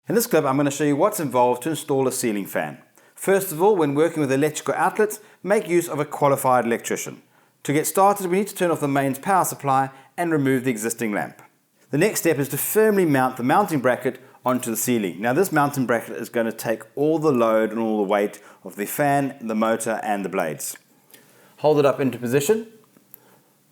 In this clip, I'm going to show you what's involved to install a ceiling fan. First of all, when working with electrical outlets, make use of a qualified electrician. To get started, we need to turn off the mains power supply and remove the existing lamp. The next step is to firmly mount the mounting bracket onto the ceiling. Now this mounting bracket is going to take all the load and all the weight of the fan, the motor and the blades. Hold it up into position.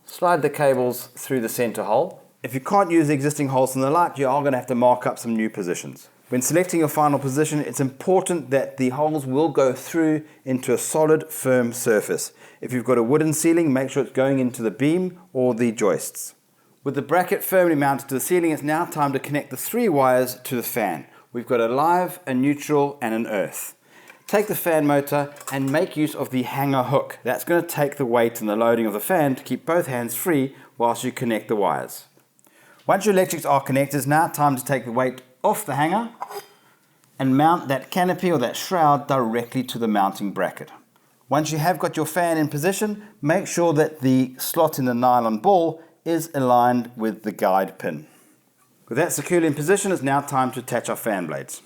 Slide the cables through the center hole. If you can't use the existing holes in the light, you are going to have to mark up some new positions. When selecting your final position, it's important that the holes will go through into a solid, firm surface. If you've got a wooden ceiling, make sure it's going into the beam or the joists. With the bracket firmly mounted to the ceiling, it's now time to connect the 3 wires to the fan. We've got a live, a neutral and an earth. Take the fan motor and make use of the hanger hook. That's going to take the weight and the loading of the fan to keep both hands free whilst you connect the wires. Once your electrics are connected, it's now time to take the weight off the hanger and mount that canopy or that shroud directly to the mounting bracket. Once you have got your fan in position, make sure that the slot in the nylon ball is aligned with the guide pin. With that securely in position, it's now time to attach our fan blades.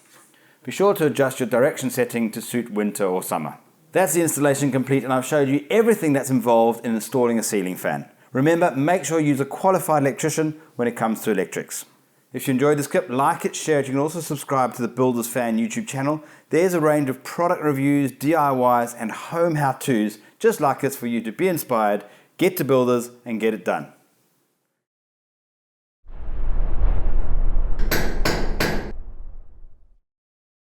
Be sure to adjust your direction setting to suit winter or summer. That's the installation complete, and I've showed you everything that's involved in installing a ceiling fan. Remember, make sure you use a qualified electrician when it comes to electrics. If you enjoyed this clip, like it, share it. You can also subscribe to the Builders Fan YouTube channel. There's a range of product reviews, DIYs and home how-tos just like this for you to be inspired, get to Builders and get it done.